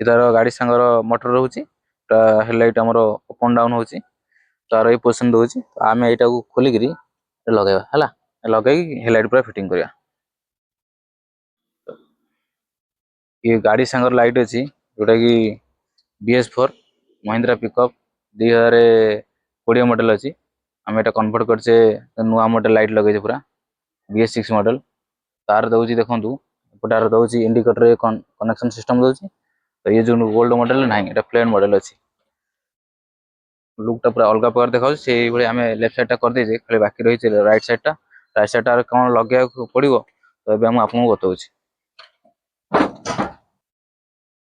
तार गाड़ी सांगर मोटर रोचे हेडलाइट आमर अप एंड डाउन होची तार ये पोजिशन दउची आम एटा को खोलिक लगेगा है लगे हेडलाइट पूरा फिटिंग करिया। ये गाड़ी सांगर लाइट अच्छी जोटा कि BS4 महिंद्रा पिकअप 2020 मॉडल अच्छी आम एटा कन्वर्ट करचे नुआ मॉडल लाइट लगे पूरा BS6 मॉडल तार दउची देखंतु एपटार दउची इंडिकेटर कनेक्शन सिस्टम दउची। तो ये जो गोल्ड मॉडल ना ये प्लेन मॉडल अच्छी लुकटा पूरा अलग प्रकार देखा से भाई आम लेफ्ट साइड कर देजे खाली बाकी रही राइट साइड कौन लगे पड़ो तो ये आपको बताऊँ।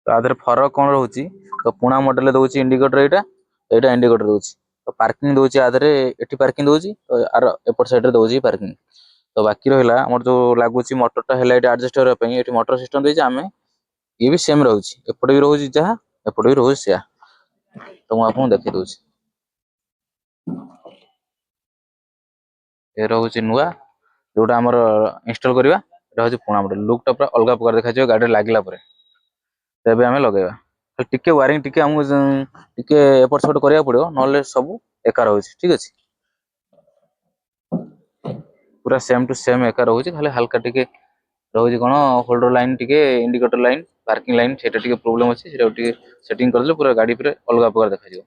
तो आधर फरक कौन रोचे तो पुणा मॉडल दउची इंडिकेटर यहाँ इंडिकेटर दउची तो पार्किंग दउची आधे एटी पार्किंग दउची तो आर एपट साइड दउची पार्किंग। तो बाकी रहा आमर जो लगुच मोटर हेडलाइट एडजस्ट करने ये मोटर सिस्टम देती आम ये भी सेम रोचे एपट भी रोचे जहाँ एपट भी रोचे से तो मुझे देखी दूसरी ये रोचे नुआ जोटा आमर इंस्टॉल करवा हूँ पुणा मॉडल लुकटा पूरा अलग प्रकार देखा गाड़ी लगला तेबे आम लगेगा टिके वायरिंग टिके आमको टिके एपट सेपट करा पड़ो ना सब एका रोचे ठीक अच्छे पूरा सेम टू सेम एका रोचे खाली हल्का टिके रोचे कौन होल्डर लाइन टिके इंडिकेटर लाइन पार्किंग लाइन से प्रोब्लेम अच्छी सेटिंग कर पूरा गाड़ी पूरा अलग प्रकार देखा।